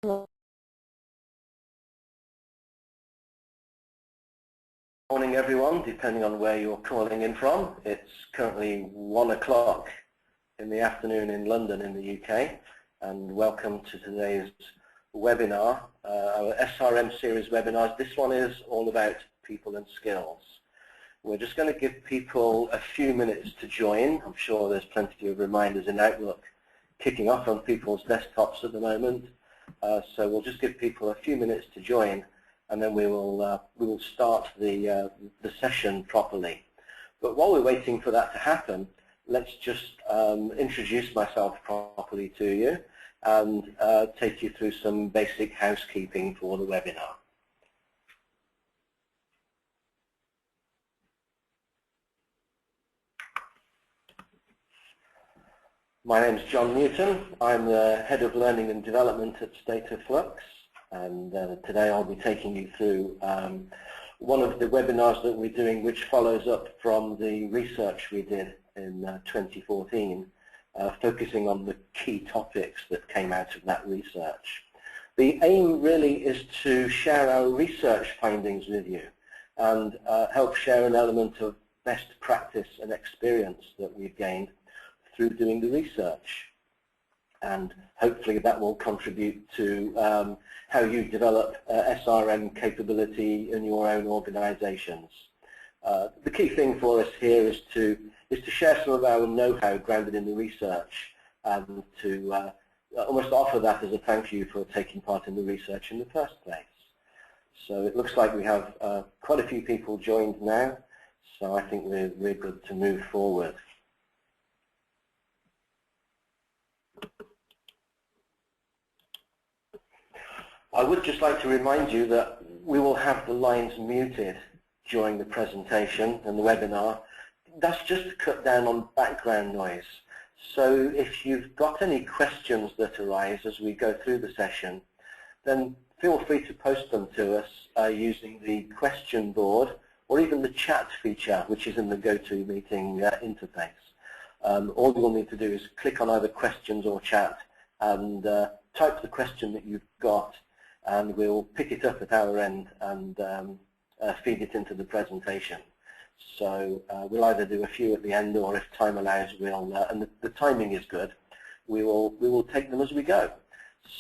Morning everyone, depending on where you're calling in from. It's currently 1 o'clock in the afternoon in London in the UK, and welcome to today's webinar, our SRM series webinars. This one is all about people and skills. We're just going to give people a few minutes to join. I'm sure there's plenty of reminders in Outlook kicking off on people's desktops at the moment, so we'll just give people a few minutes to join, and then we will start the session properly. But while we're waiting for that to happen, let's just introduce myself properly to you and take you through some basic housekeeping for the webinar. My name is John Newton. I'm the Head of Learning and Development at State of Flux, and today I'll be taking you through one of the webinars that we're doing, which follows up from the research we did in 2014, focusing on the key topics that came out of that research. The aim really is to share our research findings with you and help share an element of best practice and experience that we've gained through doing the research, and hopefully that will contribute to how you develop SRM capability in your own organizations. The key thing for us here is to share some of our know-how grounded in the research, and to almost offer that as a thank you for taking part in the research in the first place. So it looks like we have quite a few people joined now, so I think we're good to move forward. I would just like to remind you that we will have the lines muted during the presentation and the webinar. That's just to cut down on background noise. So if you've got any questions that arise as we go through the session, then feel free to post them to us using the question board or even the chat feature, which is in the GoToMeeting interface. All you'll need to do is click on either questions or chat and type the question that you've got, and we'll pick it up at our end and feed it into the presentation. So we'll either do a few at the end, or if time allows, we'll, and the timing is good, we will take them as we go.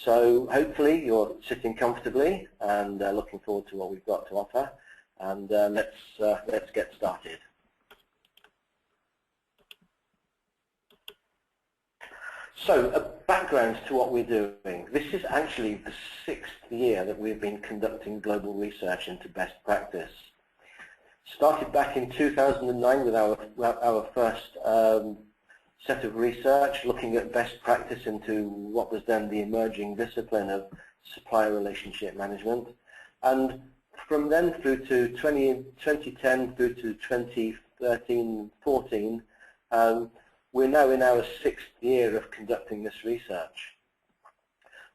So hopefully you're sitting comfortably and looking forward to what we've got to offer, and let's get started. So a background to what we're doing. This is actually the 6th year that we've been conducting global research into best practice. Started back in 2009 with our first set of research, looking at best practice into what was then the emerging discipline of supplier relationship management. And from then through to 2010 through to 2013-14, we're now in our 6th year of conducting this research.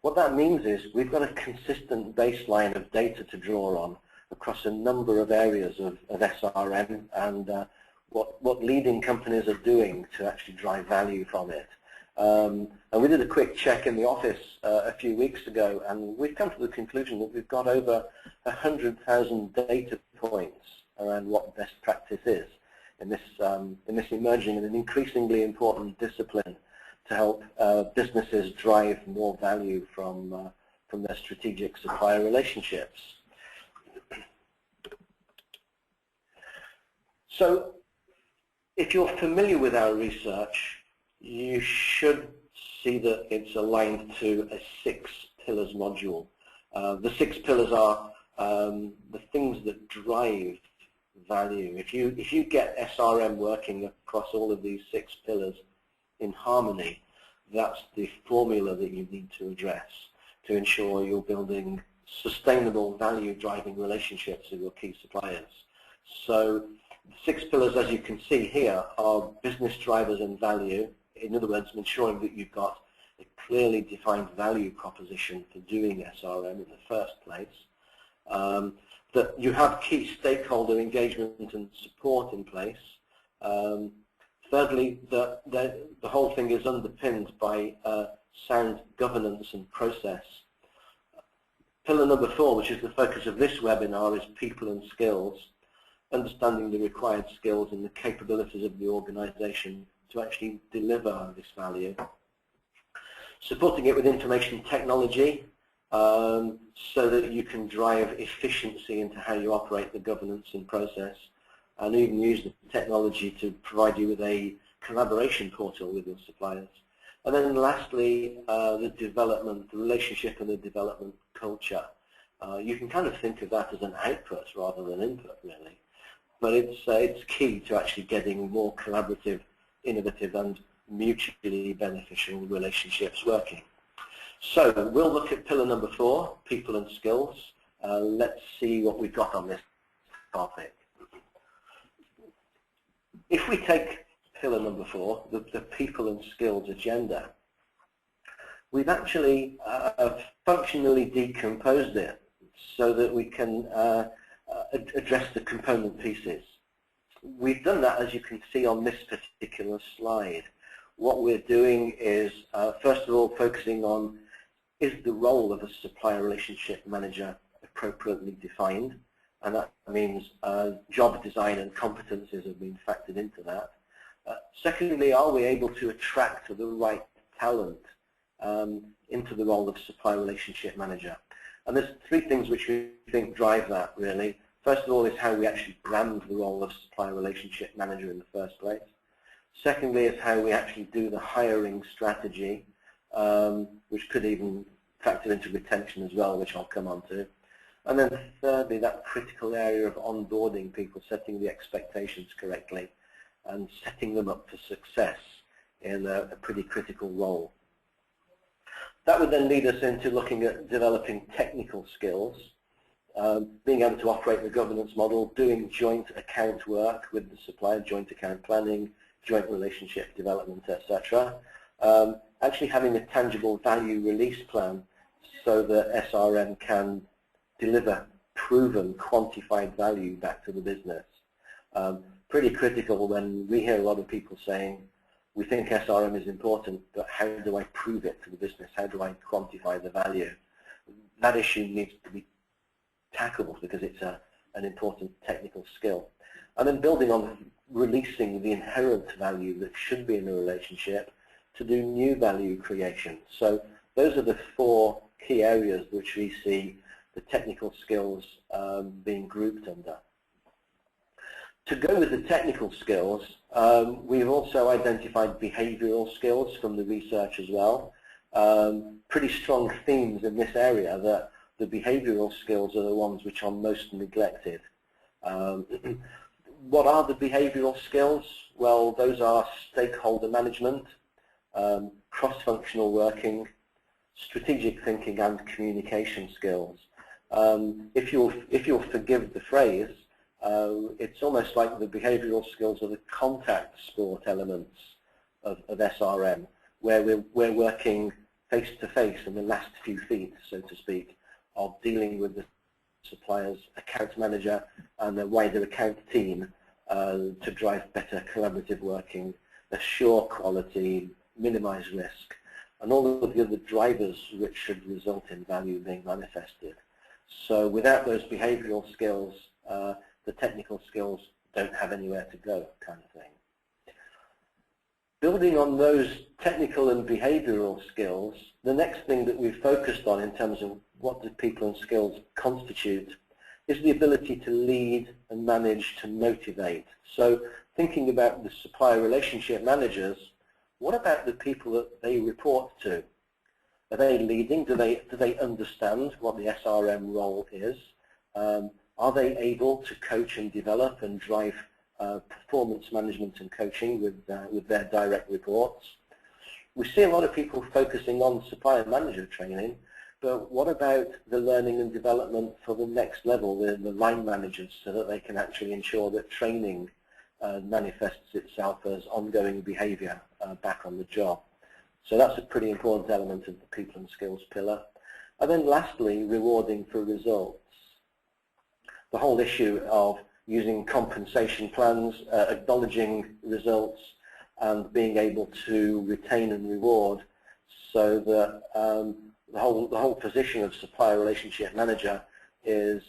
What that means is we've got a consistent baseline of data to draw on across a number of areas of SRM, and what leading companies are doing to actually drive value from it. And we did a quick check in the office a few weeks ago, and we've come to the conclusion that we've got over 100,000 data points around what best practice is in this emerging and an increasingly important discipline to help businesses drive more value from their strategic supplier relationships. So if you're familiar with our research, you should see that it's aligned to a 6 pillars module. The 6 pillars are the things that drive value. If you get SRM working across all of these 6 pillars in harmony, that's the formula that you need to address to ensure you're building sustainable value-driving relationships with your key suppliers. So the 6 pillars, as you can see here, are business drivers and value. In other words, ensuring that you've got a clearly defined value proposition for doing SRM in the first place. That you have key stakeholder engagement and support in place. Thirdly, the whole thing is underpinned by sound governance and process. Pillar number 4, which is the focus of this webinar, is people and skills, understanding the required skills and the capabilities of the organization to actually deliver this value. Supporting it with information technology so that you can drive efficiency into how you operate the governance and process, and even use the technology to provide you with a collaboration portal with your suppliers. And then lastly, the development, the relationship and the development culture. You can kind of think of that as an output rather than input, really. But it's key to actually getting more collaborative, innovative and mutually beneficial relationships working. So we'll look at pillar number 4, people and skills. Let's see what we've got on this topic. If we take pillar number 4, the people and skills agenda, we've actually functionally decomposed it so that we can address the component pieces. We've done that, as you can see on this particular slide. What we're doing is, first of all, focusing on, is the role of a supplier relationship manager appropriately defined? And that means job design and competencies have been factored into that. Secondly, are we able to attract the right talent into the role of supplier relationship manager? And there's 3 things which we think drive that, really. First of all is how we actually brand the role of supplier relationship manager in the first place. Secondly is how we actually do the hiring strategy, which could even factor into retention as well, which I'll come on to. And then thirdly, that critical area of onboarding people, setting the expectations correctly and setting them up for success in a pretty critical role. That would then lead us into looking at developing technical skills, being able to operate the governance model, doing joint account work with the supplier, joint account planning, joint relationship development, etc. Actually having a tangible value release plan so that SRM can deliver proven, quantified value back to the business. Pretty critical when we hear a lot of people saying, we think SRM is important, but how do I prove it to the business? How do I quantify the value? That issue needs to be tackled because it's an important technical skill. And then building on releasing the inherent value that should be in a relationship to do new value creation. So those are the 4 key areas which we see the technical skills being grouped under. To go with the technical skills, we've also identified behavioral skills from the research as well. Pretty strong themes in this area that the behavioral skills are the ones which are most neglected. What are the behavioral skills? Well, those are stakeholder management, cross-functional working, strategic thinking and communication skills. If you'll forgive the phrase, it's almost like the behavioral skills are the contact sport elements of SRM, where we're working face-to-face in the last few feet, so to speak, of dealing with the supplier's account manager and the wider account team to drive better collaborative working, assure quality, minimize risk, and all of the other drivers which should result in value being manifested. So without those behavioral skills, the technical skills don't have anywhere to go, kind of thing. Building on those technical and behavioral skills, the next thing that we've focused on in terms of what the people and skills constitute is the ability to lead and manage to motivate. So thinking about the supplier relationship managers, what about the people that they report to? Are they leading? Do they understand what the SRM role is? Are they able to coach and develop and drive performance management and coaching with their direct reports? We see a lot of people focusing on supplier manager training, but what about the learning and development for the next level, the line managers, so that they can actually ensure that training manifests itself as ongoing behavior back on the job? So that's a pretty important element of the people and skills pillar. And then lastly, rewarding for results. The whole issue of using compensation plans, acknowledging results, and being able to retain and reward so that whole position of supplier relationship manager is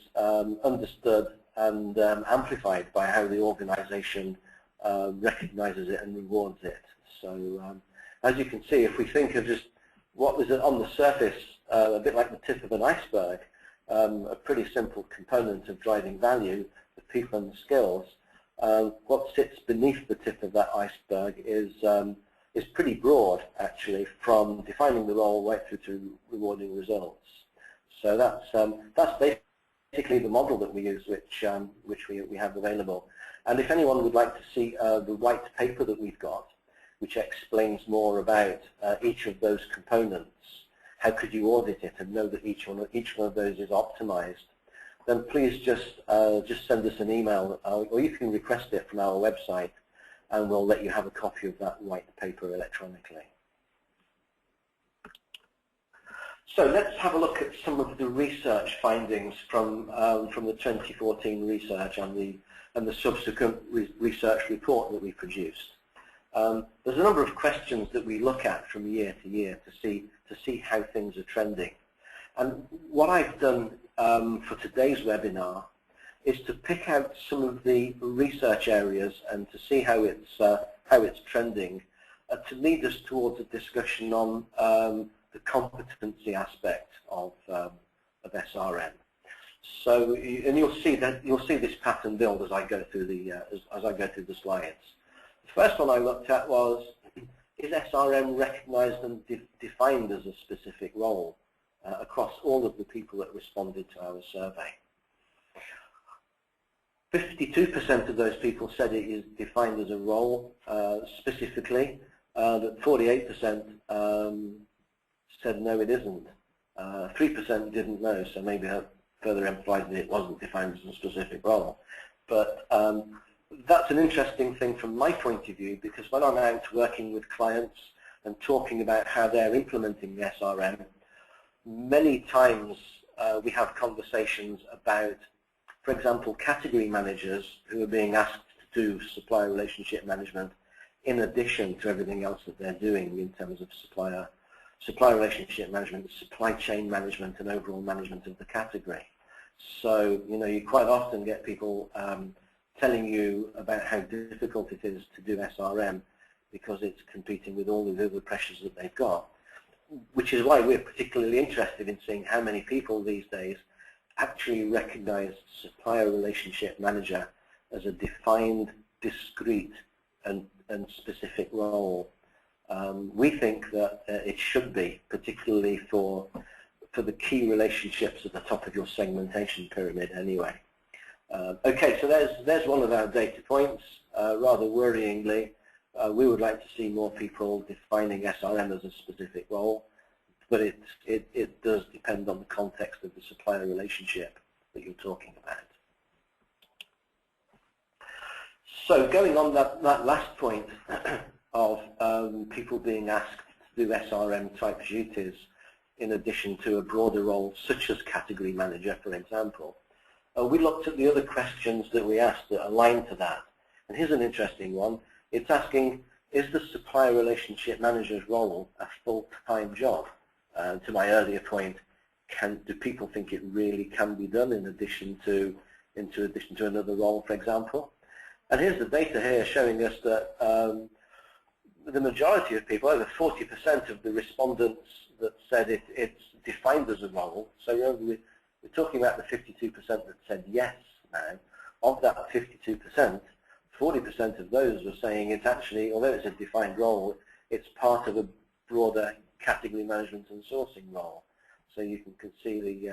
understood and amplified by how the organization recognizes it and rewards it. So as you can see, if we think of just what was on the surface, a bit like the tip of an iceberg, a pretty simple component of driving value, the people and the skills, what sits beneath the tip of that iceberg is pretty broad, actually, from defining the role right through to rewarding results. So that's basically the model that we use, which we have available. And if anyone would like to see the white paper that we've got, which explains more about each of those components, how could you audit it and know that each one of those is optimized, then please just send us an email, or you can request it from our website, and we'll let you have a copy of that white paper electronically. So let's have a look at some of the research findings from the 2014 research and the subsequent research report that we produced. There's a number of questions that we look at from year to year to see how things are trending. And what I've done for today's webinar is to pick out some of the research areas and to see how it's trending, to lead us towards a discussion on the competency aspect of SRM. So, and you'll see this pattern build as I go through the slides. The first one I looked at was, is SRM recognized and defined as a specific role across all of the people that responded to our survey? 52% of those people said it is defined as a role specifically, but 48% said no, it isn't. 3% didn't know, so maybe that further emphasized that it wasn't defined as a specific role. But that's an interesting thing from my point of view, because when I'm out working with clients and talking about how they're implementing the SRM, many times we have conversations about, for example, category managers who are being asked to do supplier relationship management in addition to everything else that they're doing in terms of supplier relationship management, supply chain management, and overall management of the category. So, you know, you quite often get people telling you about how difficult it is to do SRM because it's competing with all the other pressures that they've got, which is why we're particularly interested in seeing how many people these days actually recognize supplier relationship manager as a defined, discrete, and specific role. We think that it should be, particularly for the key relationships at the top of your segmentation pyramid anyway. Okay, so there's one of our data points. Rather worryingly, we would like to see more people defining SRM as a specific role, but it does depend on the context of the supplier relationship that you're talking about. So going on that last point of people being asked to do SRM type duties in addition to a broader role such as category manager, for example, we looked at the other questions that we asked that align to that. And here's an interesting one. It's asking, is the supplier relationship manager's role a full-time job? To my earlier point, do people think it really can be done in addition to another role, for example? And here's the data here showing us that the majority of people, over 40% of the respondents that said it's defined as a role, so we're talking about the 52% that said yes now. Of that 52%, 40% of those were saying it's actually, although it's a defined role, it's part of a broader category management and sourcing role. So you can see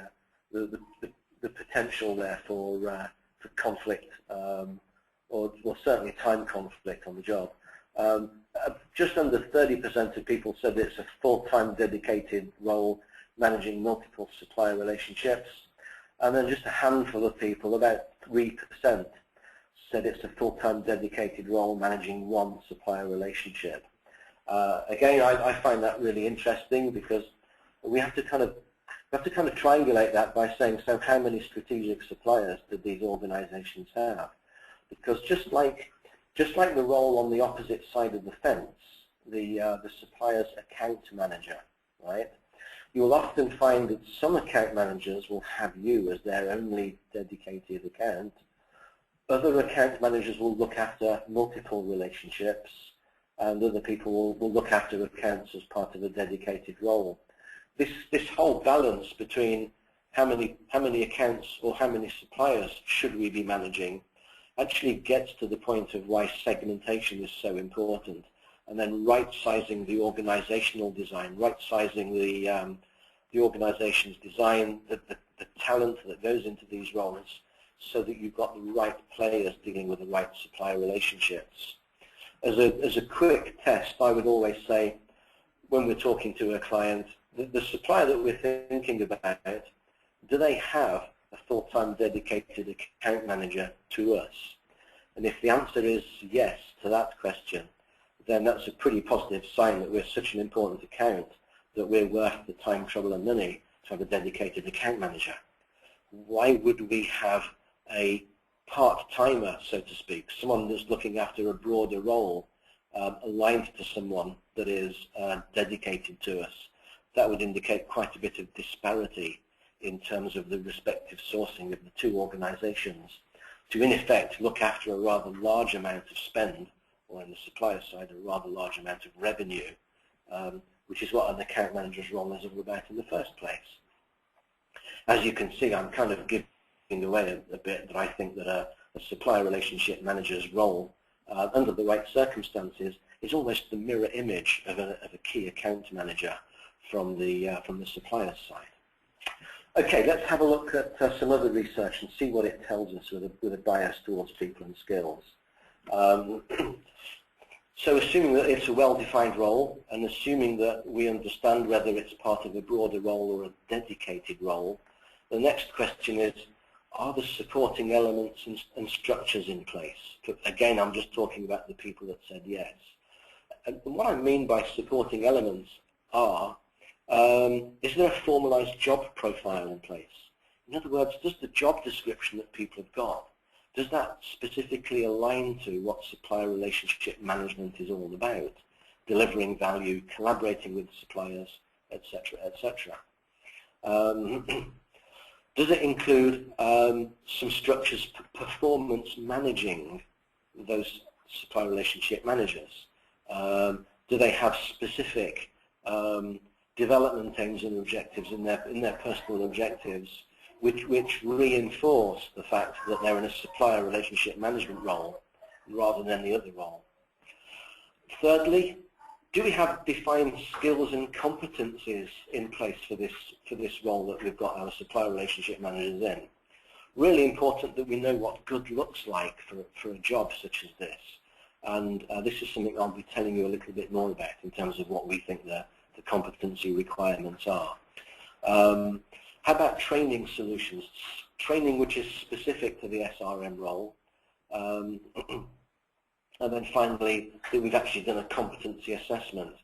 the potential there for conflict, or certainly time conflict on the job. Just under 30% of people said it's a full-time dedicated role managing multiple supplier relationships, and then just a handful of people, about 3%, said it's a full-time dedicated role managing one supplier relationship. Again, I find that really interesting because we have to kind of triangulate that by saying, so how many strategic suppliers do these organizations have? Because just like the role on the opposite side of the fence, the supplier's account manager, right? you will often find that some account managers will have you as their only dedicated account. Other account managers will look after multiple relationships, and other people will look after accounts as part of a dedicated role. This whole balance between how many accounts or how many suppliers should we be managing actually gets to the point of why segmentation is so important, and then right-sizing the organizational design, right-sizing the organization's design, the talent that goes into these roles, so that you've got the right players dealing with the right supplier relationships. As a quick test, I would always say, when we're talking to a client, the supplier that we're thinking about, do they have a full-time dedicated account manager to us? And if the answer is yes to that question, then that's a pretty positive sign that we're such an important account that we're worth the time, trouble and money to have a dedicated account manager. Why would we have a part-timer, so to speak, someone that's looking after a broader role, aligned to someone that is dedicated to us? That would indicate quite a bit of disparity in terms of the respective sourcing of the two organizations to, in effect, look after a rather large amount of spend, or on the supplier side, a rather large amount of revenue, which is what an account manager's role is all about in the first place. As you can see, I'm kind of giving away a bit that I think that a supplier relationship manager's role, under the right circumstances, is almost the mirror image of a key account manager from the supplier side. Okay, let's have a look at some other research and see what it tells us with a bias towards people and skills. So assuming that it's a well-defined role, and assuming that we understand whether it's part of a broader role or a dedicated role, the next question is, are the supporting elements and structures in place? Again, I'm just talking about the people that said yes. And what I mean by supporting elements are, is there a formalized job profile in place? In other words, does the job description that people have got, does that specifically align to what supplier relationship management is all about? Delivering value, collaborating with suppliers, etc., etc. Does it include some structures for performance managing those supplier relationship managers? Do they have specific development aims and objectives in their personal objectives, which reinforce the fact that they're in a supplier relationship management role rather than the other role? Thirdly, do we have defined skills and competencies in place for this role that we've got our supplier relationship managers in? Really important that we know what good looks like for a job such as this. And this is something I'll be telling you a little bit more about in terms of what we think the competency requirements are. How about training solutions? Training which is specific to the SRM role. And then finally, that we've actually done a competency assessment.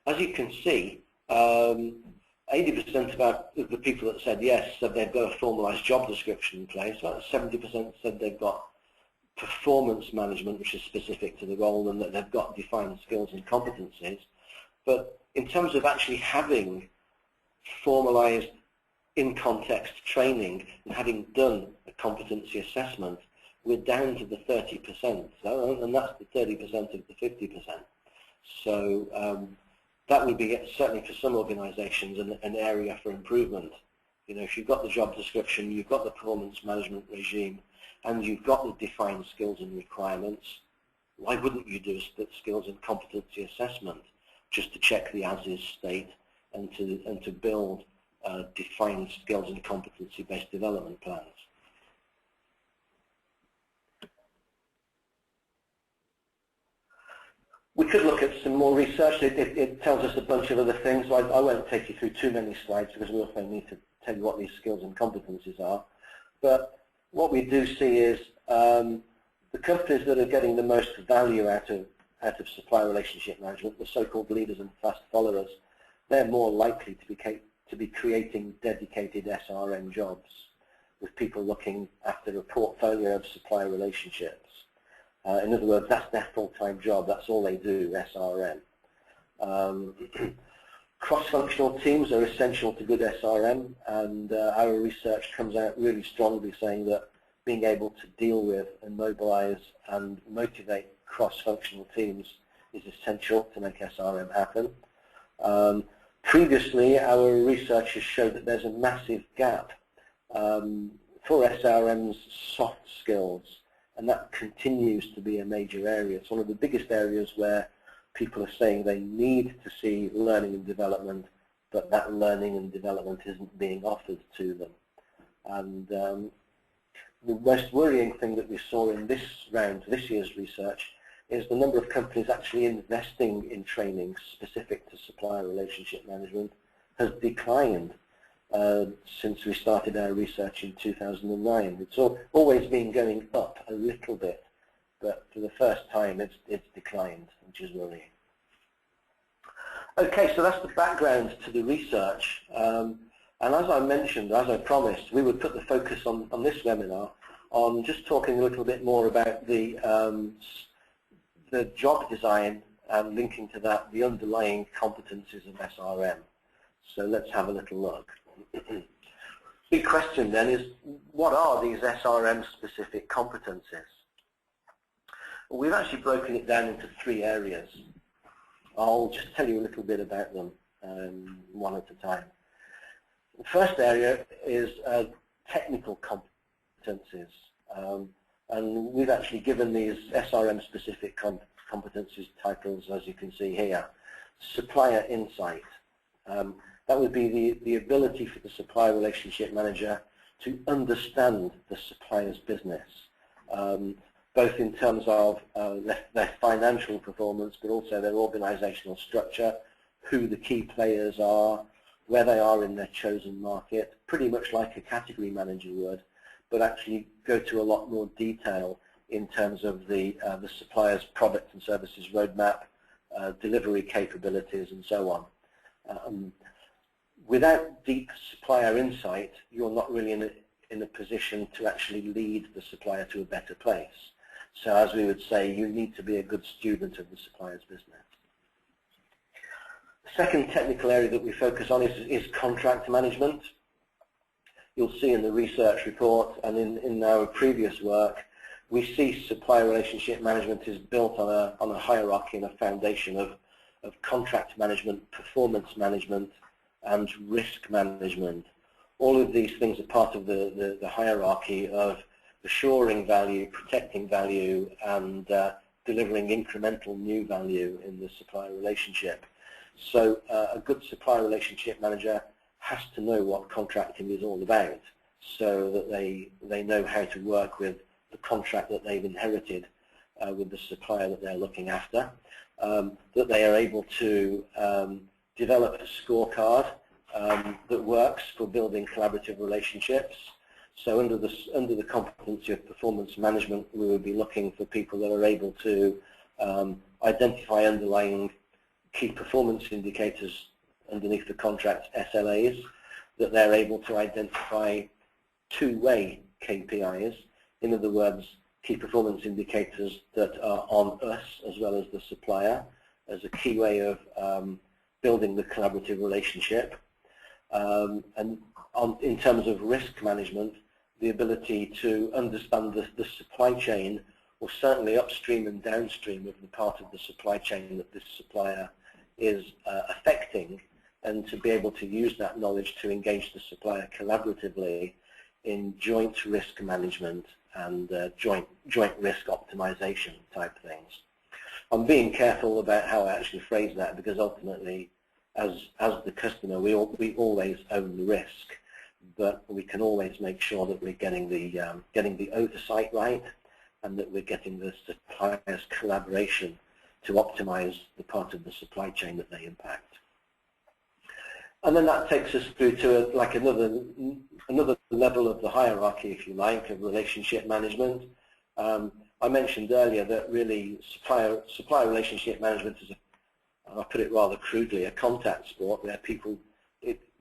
As you can see, 80% of the people that said yes said they've got a formalized job description in place. About 70% said they've got performance management, which is specific to the role, and that they've got defined skills and competencies. But in terms of actually having formalized in-context training and having done a competency assessment, we're down to the 30%, and that's the 30% of the 50%. So that would be, certainly for some organizations, an area for improvement. You know, if you've got the job description, you've got the performance management regime, and you've got the defined skills and requirements, why wouldn't you do a skills and competency assessment just to check the as-is state and to build defined skills and competency-based development plans? We could look at some more research. It tells us a bunch of other things. I won't take you through too many slides because we also need to tell you what these skills and competencies are. But what we do see is the companies that are getting the most value out of supplier relationship management, the so-called leaders and fast followers, they're more likely to be creating dedicated SRM jobs with people looking after a portfolio of supplier relationships. In other words, that's their full-time job. That's all they do, SRM. Cross-functional teams are essential to good SRM, and our research comes out really strongly saying that being able to deal with and mobilize and motivate cross-functional teams is essential to make SRM happen. Previously, our research has showed that there's a massive gap for SRM's soft skills, and that continues to be a major area. It's one of the biggest areas where people are saying they need to see learning and development, but that learning and development isn't being offered to them. And the most worrying thing that we saw in this round, this year's research, is the number of companies actually investing in training specific to supplier relationship management has declined since we started our research in 2009. It's always been going up a little bit, but for the first time it's declined, which is worrying. Okay, so that's the background to the research. And as I mentioned, as I promised, we would put the focus on this webinar on just talking a little bit more about the job design and linking to that the underlying competencies of SRM. So let's have a little look. Big question then is, what are these SRM specific competencies? Well, we've actually broken it down into 3 areas. I'll just tell you a little bit about them one at a time. The first area is technical competencies. And we've actually given these SRM-specific competencies titles, as you can see here. Supplier insight. That would be the ability for the supplier relationship manager to understand the supplier's business, both in terms of their financial performance, but also their organizational structure, who the key players are, where they are in their chosen market, pretty much like a category manager would, but actually go to a lot more detail in terms of the supplier's product and services roadmap, delivery capabilities, and so on. Without deep supplier insight, you're not really in a position to actually lead the supplier to a better place. So as we would say, you need to be a good student of the supplier's business. The second technical area that we focus on is contract management. You'll see in the research report and in our previous work, we see supplier relationship management is built on a hierarchy and a foundation of contract management, performance management, and risk management. All of these things are part of the hierarchy of assuring value, protecting value, and delivering incremental new value in the supplier relationship. So a good supplier relationship manager has to know what contracting is all about, so that they know how to work with the contract that they've inherited with the supplier that they're looking after, that they are able to develop a scorecard that works for building collaborative relationships. So under the competency of performance management, we would be looking for people that are able to identify underlying key performance indicators underneath the contract SLAs, that they're able to identify two-way KPIs, in other words, key performance indicators that are on us as well as the supplier, as a key way of building the collaborative relationship. And in terms of risk management, the ability to understand the supply chain, or certainly upstream and downstream of the part of the supply chain that this supplier is affecting, and to be able to use that knowledge to engage the supplier collaboratively in joint risk management and joint risk optimization type things. I'm being careful about how I actually phrase that, because ultimately, as the customer, we always own the risk, but we can always make sure that we're getting the oversight right, and that we're getting the supplier's collaboration to optimize the part of the supply chain that they impact. And then that takes us through to another level of the hierarchy, if you like, of relationship management. I mentioned earlier that really supplier relationship management is, I put it rather crudely, a contact sport where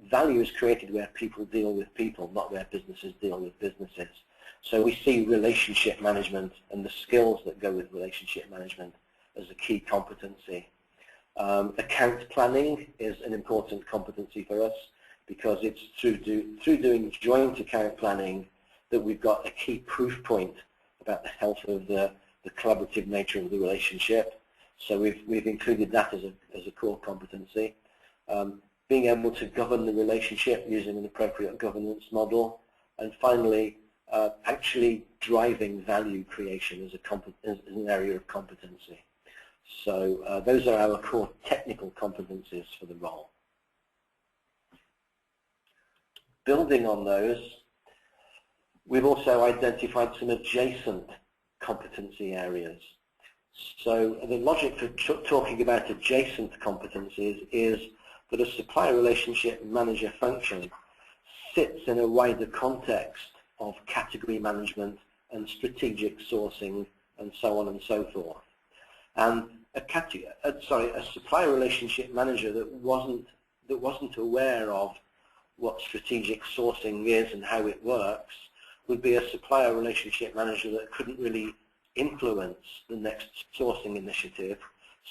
value is created where people deal with people, not where businesses deal with businesses. So we see relationship management and the skills that go with relationship management as a key competency. Account planning is an important competency for us because it's through doing joint account planning that we've got a key proof point about the health of the collaborative nature of the relationship. So we've included that as a core competency. Being able to govern the relationship using an appropriate governance model, and finally, actually driving value creation as an area of competency. So those are our core technical competencies for the role. Building on those, we've also identified some adjacent competency areas. So the logic for talking about adjacent competencies is that a supplier relationship manager function sits in a wider context of category management and strategic sourcing and so on and so forth. And a supplier relationship manager that wasn't aware of what strategic sourcing is and how it works would be a supplier relationship manager that couldn't really influence the next sourcing initiative,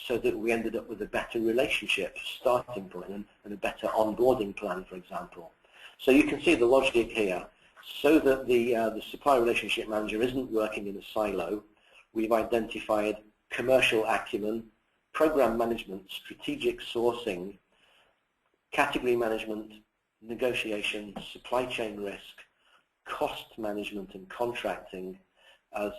so that we ended up with a better relationship starting point and a better onboarding plan, for example. So you can see the logic here. So that the supplier relationship manager isn't working in a silo, we've identified commercial acumen, program management, strategic sourcing, category management, negotiation, supply chain risk, cost management and contracting as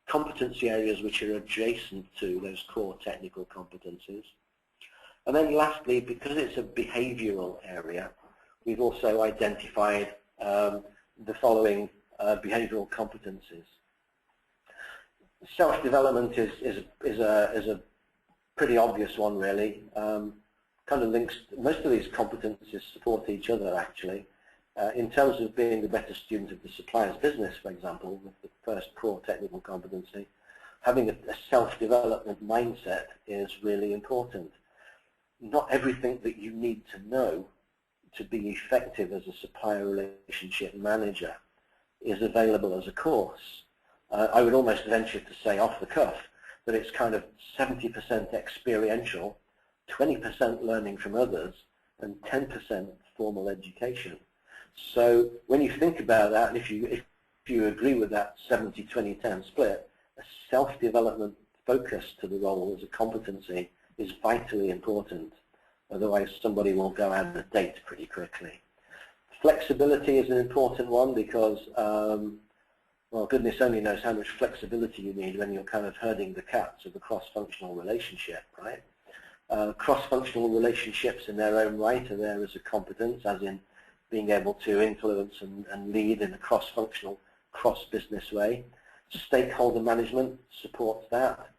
competency areas which are adjacent to those core technical competencies. And then lastly, because it's a behavioral area, we've also identified the following behavioral competencies. Self-development is a pretty obvious one, really. Kind of links, most of these competencies support each other, actually. In terms of being the better student of the supplier's business, for example, with the first core technical competency, having a self-development mindset is really important. Not everything that you need to know to be effective as a supplier relationship manager is available as a course. I would almost venture to say off the cuff that it's kind of 70% experiential, 20% learning from others, and 10% formal education. So when you think about that, and if you agree with that 70-20-10 split, a self-development focus to the role as a competency is vitally important. Otherwise, somebody will go out of date pretty quickly. Flexibility is an important one because, well, goodness only knows how much flexibility you need when you're kind of herding the cats of a cross-functional relationship, right? Cross-functional relationships in their own right are there as a competence, as in being able to influence and lead in a cross-functional, cross-business way. Stakeholder management supports that.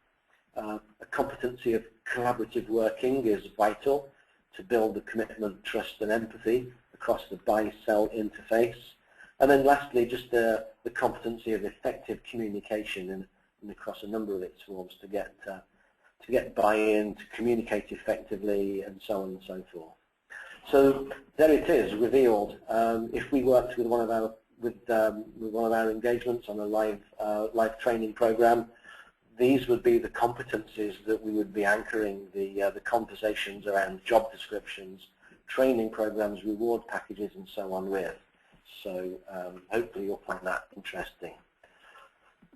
A competency of collaborative working is vital to build the commitment, trust and empathy across the buy-sell interface. And then lastly, just the competency of effective communication and across a number of its forms to get buy-in, to communicate effectively, and so on and so forth. So there it is, revealed. If we worked with one of our engagements on a live training program, these would be the competencies that we would be anchoring the conversations around job descriptions, training programs, reward packages, and so on with. So hopefully you'll find that interesting.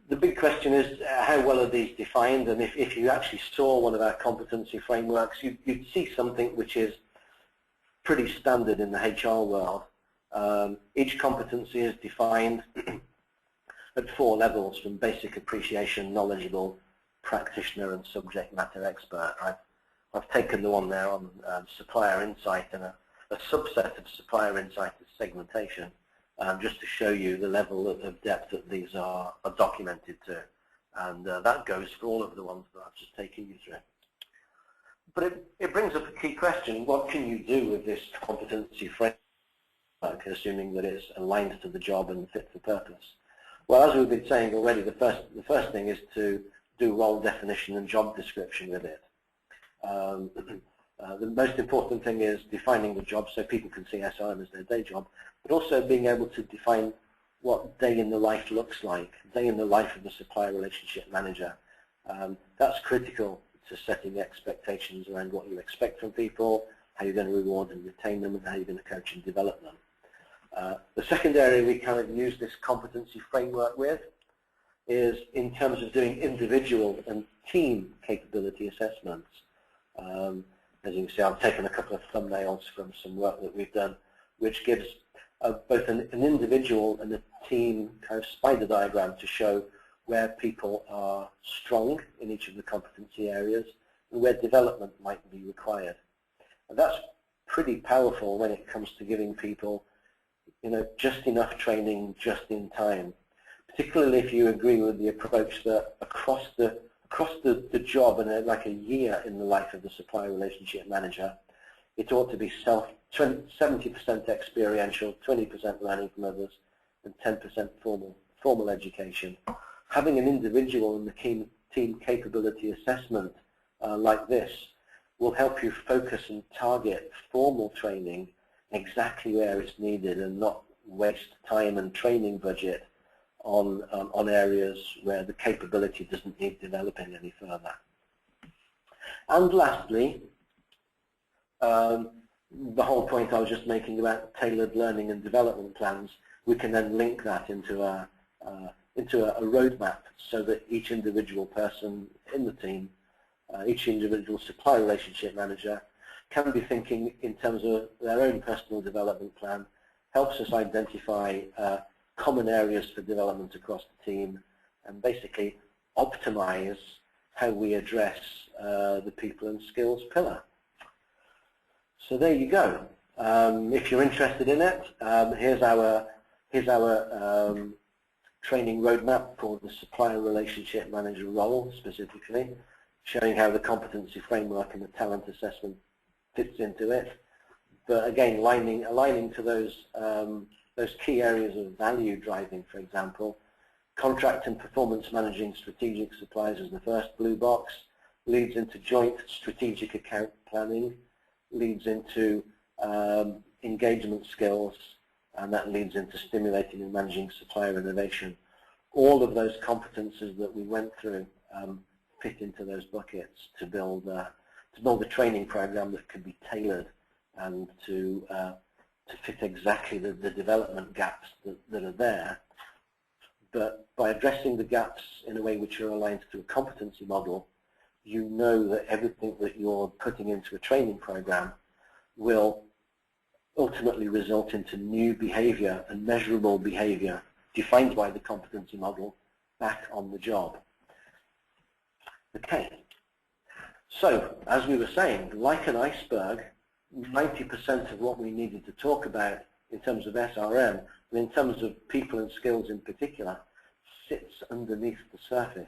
The big question is, how well are these defined? And if you actually saw one of our competency frameworks, you'd see something which is pretty standard in the HR world. Each competency is defined at 4 levels, from basic appreciation, knowledgeable, practitioner, and subject matter expert. I've taken the one there on supplier insight, and a subset of supplier insight is segmentation, just to show you the level of depth that these are documented to. And that goes for all of the ones that I've just taken you through. But it brings up a key question: what can you do with this competency framework, assuming that it's aligned to the job and fit for purpose? Well, as we've been saying already, the first thing is to do role definition and job description with it. The most important thing is defining the job so people can see SRM as their day job, but also being able to define what day in the life looks like, day in the life of the supplier relationship manager. That's critical to setting expectations around what you expect from people, how you're going to reward and retain them, and how you're going to coach and develop them. The second area we kind of use this competency framework with is in terms of doing individual and team capability assessments. As you can see, I've taken a couple of thumbnails from some work that we've done, which gives both an individual and a team kind of spider diagram to show where people are strong in each of the competency areas and where development might be required. And that's pretty powerful when it comes to giving people, just enough training just in time. Particularly if you agree with the approach that across the job and like a year in the life of the supplier relationship manager, it ought to be 70% experiential, 20% learning from others, and 10% formal education. Having an individual in the team capability assessment like this will help you focus and target formal training exactly where it's needed and not waste time and training budget on areas where the capability doesn't need developing any further. And lastly, the whole point I was just making about tailored learning and development plans, we can then link that into a roadmap so that each individual person in the team, each individual supplier relationship manager can be thinking in terms of their own personal development plan, helps us identify common areas for development across the team, and basically optimize how we address the people and skills pillar. So there you go. If you're interested in it, here's our training roadmap for the supplier relationship manager role specifically, showing how the competency framework and the talent assessment fits into it. But again, aligning to those key areas of value driving, for example, contract and performance managing strategic suppliers is the first blue box, leads into joint strategic account planning, leads into engagement skills, and that leads into stimulating and managing supplier innovation. All of those competences that we went through fit into those buckets to build a training program that can be tailored and to fit exactly the development gaps that are there. But by addressing the gaps in a way which are aligned to a competency model, you know that everything that you're putting into a training program will ultimately result into new behavior and measurable behavior defined by the competency model back on the job. Okay, so as we were saying, like an iceberg, 90% of what we needed to talk about in terms of SRM, and in terms of people and skills in particular, sits underneath the surface.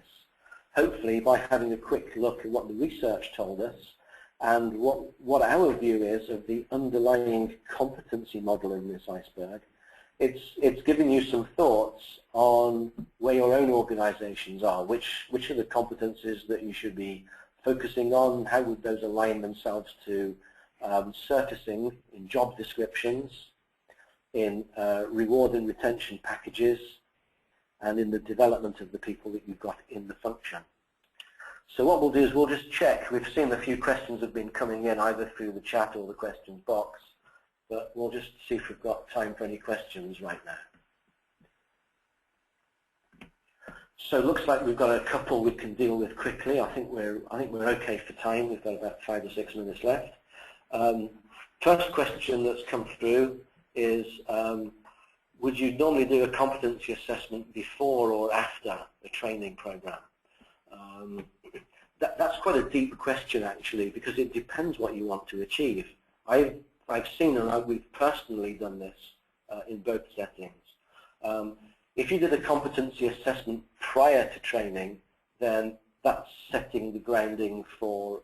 Hopefully, by having a quick look at what the research told us and what our view is of the underlying competency model in this iceberg, it's giving you some thoughts on where your own organizations are, which are the competencies that you should be focusing on, how would those align themselves to surfacing in job descriptions, in reward and retention packages, and in the development of the people that you've got in the function. So what we'll do is we'll just check. We've seen a few questions have been coming in either through the chat or the questions box, but we'll just see if we've got time for any questions right now. So it looks like we've got a couple we can deal with quickly. I think we're okay for time. We've got about 5 or 6 minutes left. First question that's come through is, would you normally do a competency assessment before or after a training program? That's quite a deep question actually, because it depends what you want to achieve. I've seen, and we've personally done this in both settings. If you did a competency assessment prior to training, then that's setting the grounding for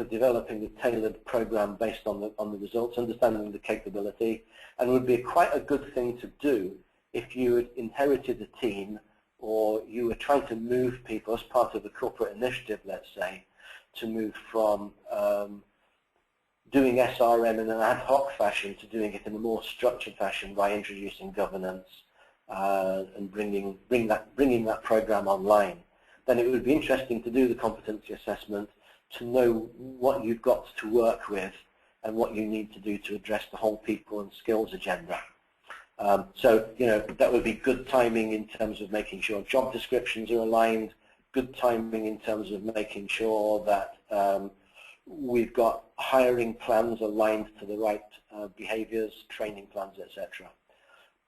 developing a tailored program based on the results, understanding the capability, and would be quite a good thing to do if you had inherited a team or you were trying to move people as part of a corporate initiative, let's say, to move from doing SRM in an ad hoc fashion to doing it in a more structured fashion by introducing governance and bringing that program online. then it would be interesting to do the competency assessment to know what you've got to work with and what you need to do to address the whole people and skills agenda. So, that would be good timing in terms of making sure job descriptions are aligned, good timing in terms of making sure that we've got hiring plans aligned to the right behaviors, training plans, etc.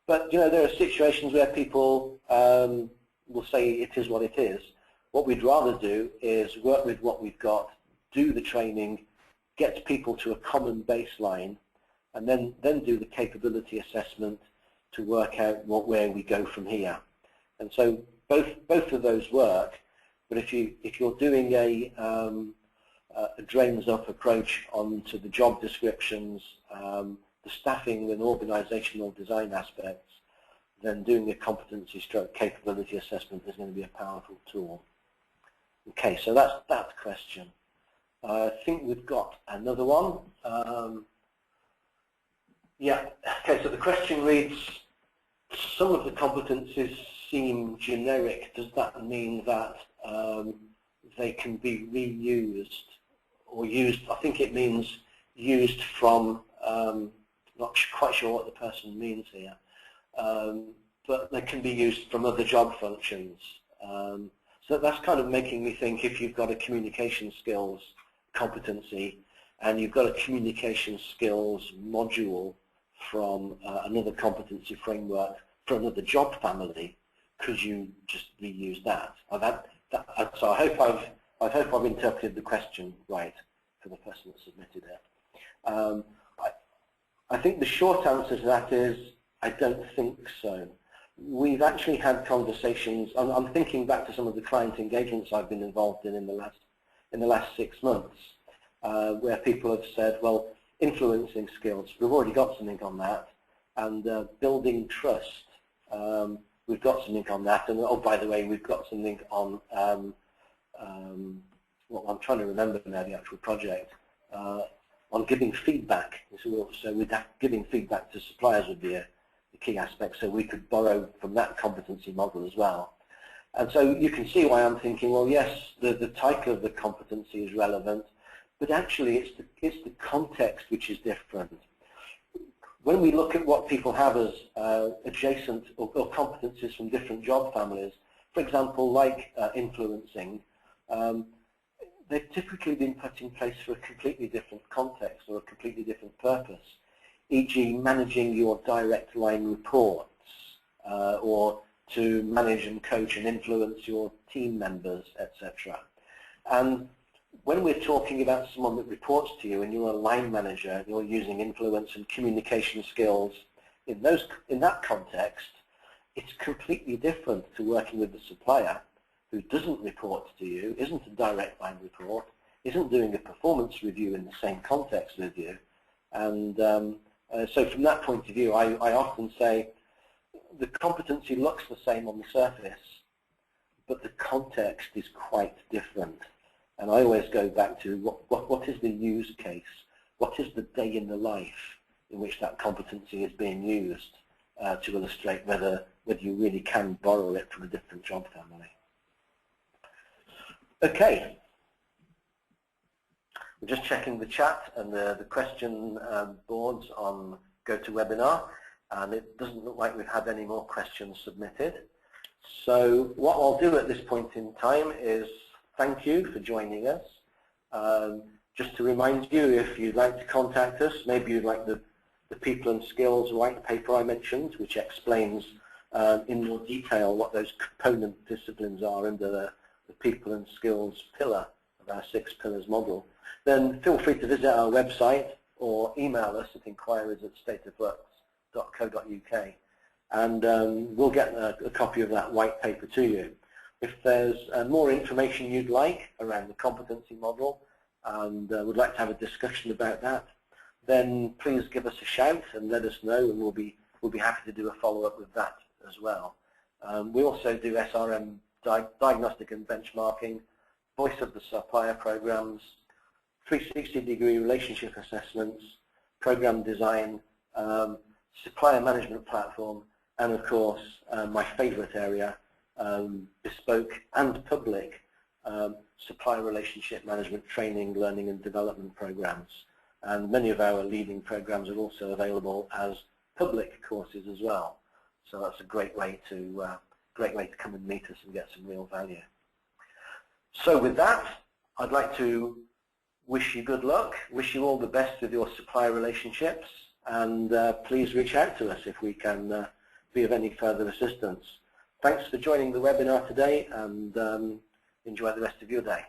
But, there are situations where people will say it is what it is. What we'd rather do is work with what we've got, do the training, get people to a common baseline, and then do the capability assessment to work out where we go from here. And so both of those work. But if you're doing a drains-up approach onto the job descriptions, the staffing and organisational design aspects, then doing a competency stroke capability assessment is going to be a powerful tool. Okay, so that's that question. I think we've got another one. Yeah, okay, so the question reads, some of the competencies seem generic. Does that mean that they can be reused or used? I think it means used from, not quite sure what the person means here, but they can be used from other job functions. So that's kind of making me think, if you've got a communication skills competency and you've got a communication skills module from another competency framework for another job family, could you just reuse that? So I hope I've interpreted the question right for the person that submitted it. I think the short answer to that is I don't think so. We've actually had conversations. I'm thinking back to some of the client engagements I've been involved in the last 6 months, where people have said, well, influencing skills, we've already got something on that, and building trust, we've got something on that, and oh, by the way, we've got something on, well, I'm trying to remember now the actual project, on giving feedback. So with that, giving feedback to suppliers would be the key aspect, so we could borrow from that competency model as well. And so you can see why I'm thinking, well, yes, the title of the competency is relevant, but actually it's the context which is different. When we look at what people have as adjacent or competencies from different job families, for example, like influencing, they've typically been put in place for a completely different context or a completely different purpose, e.g. managing your direct line reports, or to manage and coach and influence your team members, etc. And when we're talking about someone that reports to you and you're a line manager and you're using influence and communication skills in that context, it's completely different to working with the supplier who doesn't report to you, isn't a direct line report, isn't doing a performance review in the same context with you. And so from that point of view, I often say the competency looks the same on the surface, but the context is quite different. And I always go back to what is the use case? What is the day in the life in which that competency is being used to illustrate whether you really can borrow it from a different job family. Okay. We're just checking the chat and the question boards on GoToWebinar, and it doesn't look like we've had any more questions submitted. So what I'll do at this point in time is thank you for joining us. Just to remind you, if you'd like to contact us, maybe you'd like the people and skills white paper I mentioned, which explains in more detail what those component disciplines are under the people and skills pillar of our 6 pillars model, then feel free to visit our website or email us at inquiries@stateofworks.co.uk, and we'll get a copy of that white paper to you. If there's more information you'd like around the competency model and would like to have a discussion about that, then please give us a shout and let us know, and we'll be happy to do a follow-up with that as well. We also do SRM diagnostic and benchmarking, voice of the supplier programs, 360-degree relationship assessments, program design, supplier management platform, and of course my favorite area, bespoke and public supplier relationship management training, learning and development programs. And many of our leading programs are also available as public courses as well. So that's a great way to come and meet us and get some real value. So with that, I'd like to wish you good luck, wish you all the best with your supplier relationships, and please reach out to us if we can be of any further assistance. Thanks for joining the webinar today, and enjoy the rest of your day.